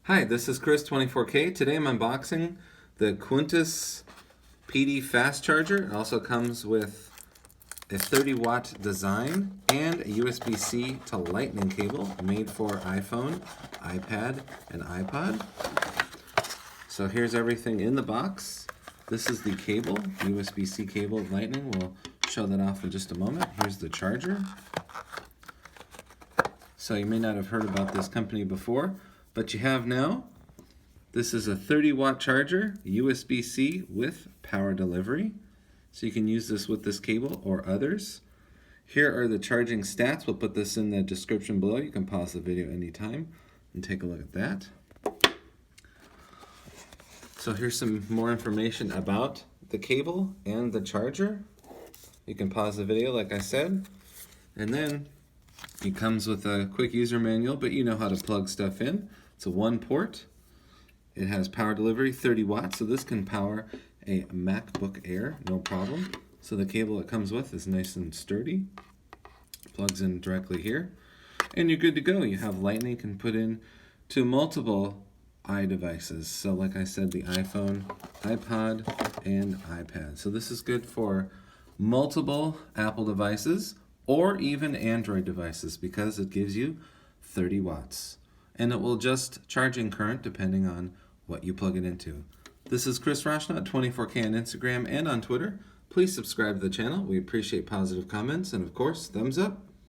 Hi, this is Chris 24K. Today I'm unboxing the Quntis PD fast charger. It also comes with a 30-watt design and a USB-C to Lightning cable made for iPhone, iPad, and iPod. So here's everything in the box. This is the cable, USB-C cable, Lightning. We'll show that off in just a moment. Here's the charger. So you may not have heard about this company before, but you have now. This is a 30-watt charger, USB-C with power delivery. So you can use this with this cable or others. Here are the charging stats. We'll put this in the description below. You can pause the video anytime and take a look at that. So here's some more information about the cable and the charger. You can pause the video like I said. And then it comes with a quick user manual, but you know how to plug stuff in. It's a one port. It has power delivery, 30 watts, so this can power a MacBook Air, no problem. So the cable it comes with is nice and sturdy. Plugs in directly here. And you're good to go. You have Lightning you can put in to multiple iDevices. So like I said, the iPhone, iPod, and iPad. So this is good for multiple Apple devices or even Android devices because it gives you 30 watts. And it will adjust charging current depending on what you plug it into. This is Chris Roshna at 24K on Instagram and on Twitter. Please subscribe to the channel. We appreciate positive comments and, of course, thumbs up.